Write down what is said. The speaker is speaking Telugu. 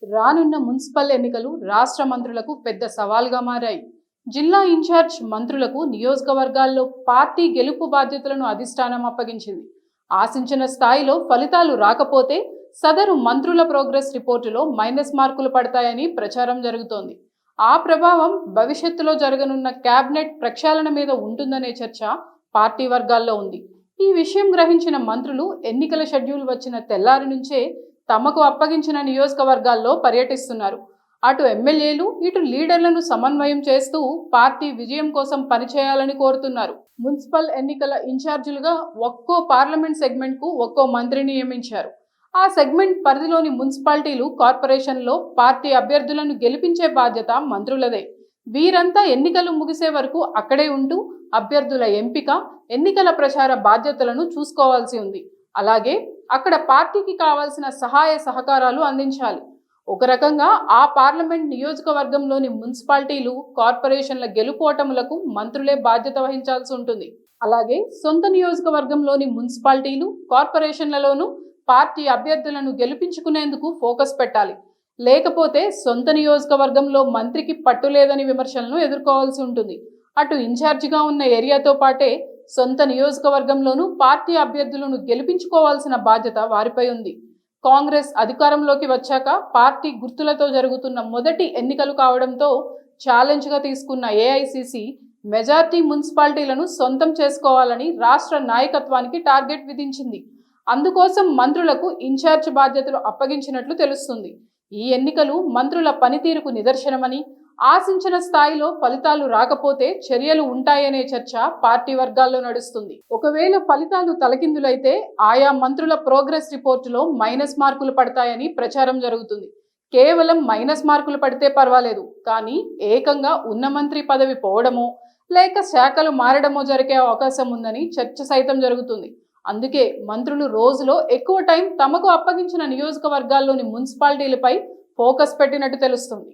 రానున్న మున్సిపల్ ఎన్నికలు రాష్ట్ర మంత్రులకు పెద్ద సవాల్గా మారాయి. జిల్లా ఇన్ఛార్జ్ మంత్రులకు నియోజకవర్గాల్లో పార్టీ గెలుపు బాధ్యతలను అధిష్టానం అప్పగించింది. ఆశించిన స్థాయిలో ఫలితాలు రాకపోతే సదరు మంత్రుల ప్రోగ్రెస్ రిపోర్టులో మైనస్ మార్కులు పడతాయని ప్రచారం జరుగుతోంది. ఆ ప్రభావం భవిష్యత్తులో జరగనున్న కేబినెట్ ప్రక్షాళన మీద ఉంటుందనే చర్చ పార్టీ వర్గాల్లో ఉంది. ఈ విషయం గ్రహించిన మంత్రులు ఎన్నికల షెడ్యూల్ వచ్చిన తెల్లారి నుంచే తమకు అప్పగించిన నియోజకవర్గాల్లో పర్యటిస్తున్నారు. అటు ఎమ్మెల్యేలు ఇటు లీడర్లను సమన్వయం చేస్తూ పార్టీ విజయం కోసం పనిచేయాలని కోరుతున్నారు. మున్సిపల్ ఎన్నికల ఇన్ఛార్జీలుగా ఒక్కో పార్లమెంట్ సెగ్మెంట్కు ఒక్కో మంత్రిని నియమించారు. ఆ సెగ్మెంట్ పరిధిలోని మున్సిపాలిటీలు, కార్పొరేషన్లో పార్టీ అభ్యర్థులను గెలిపించే బాధ్యత మంత్రులదే. వీరంతా ఎన్నికలు ముగిసే వరకు అక్కడే ఉంటూ అభ్యర్థుల ఎంపిక, ఎన్నికల ప్రచార బాధ్యతలను చూసుకోవాల్సి ఉంది. అలాగే అక్కడ పార్టీకి కావాల్సిన సహాయ సహకారాలు అందించాలి. ఒక రకంగా ఆ పార్లమెంట్ నియోజకవర్గంలోని మున్సిపాలిటీలు, కార్పొరేషన్ల గెలుపోటములకు మంత్రులే బాధ్యత వహించాల్సి ఉంటుంది. అలాగే సొంత నియోజకవర్గంలోని మున్సిపాలిటీలు, కార్పొరేషన్లలోనూ పార్టీ అభ్యర్థులను గెలిపించుకునేందుకు ఫోకస్ పెట్టాలి. లేకపోతే సొంత నియోజకవర్గంలో మంత్రికి పట్టులేదని విమర్శలను ఎదుర్కోవాల్సి ఉంటుంది. అటు ఇన్ఛార్జిగా ఉన్న ఏరియాతో పాటే సొంత నియోజకవర్గంలోనూ పార్టీ అభ్యర్థులను గెలిపించుకోవాల్సిన బాధ్యత వారిపై ఉంది. కాంగ్రెస్ అధికారంలోకి వచ్చాక పార్టీ గుర్తులతో జరుగుతున్న మొదటి ఎన్నికలు కావడంతో ఛాలెంజ్గా తీసుకున్న ఏఐసిసి మెజార్టీ మున్సిపాలిటీలను సొంతం చేసుకోవాలని రాష్ట్ర నాయకత్వానికి టార్గెట్ విధించింది. అందుకోసం మంత్రులకు ఇన్ఛార్జ్ బాధ్యతలు అప్పగించినట్లు తెలుస్తుంది. ఈ ఎన్నికలు మంత్రుల పనితీరుకు నిదర్శనమని, ఆశించిన స్థాయిలో ఫలితాలు రాకపోతే చర్యలు ఉంటాయనే చర్చ పార్టీ వర్గాల్లో నడుస్తుంది. ఒకవేళ ఫలితాలు తలకిందులైతే ఆయా మంత్రుల ప్రోగ్రెస్ రిపోర్టులో మైనస్ మార్కులు పడతాయని ప్రచారం జరుగుతుంది. కేవలం మైనస్ మార్కులు పడితే పర్వాలేదు, కానీ ఏకంగా ఉన్న మంత్రి పదవి పోవడమో లేక శాఖలు మారడమో జరిగే అవకాశం ఉందని చర్చ సైతం జరుగుతుంది. అందుకే మంత్రులు రోజులో ఎక్కువ టైం తమకు అప్పగించిన నియోజకవర్గాల్లోని మున్సిపాలిటీలపై ఫోకస్ పెట్టినట్టు తెలుస్తుంది.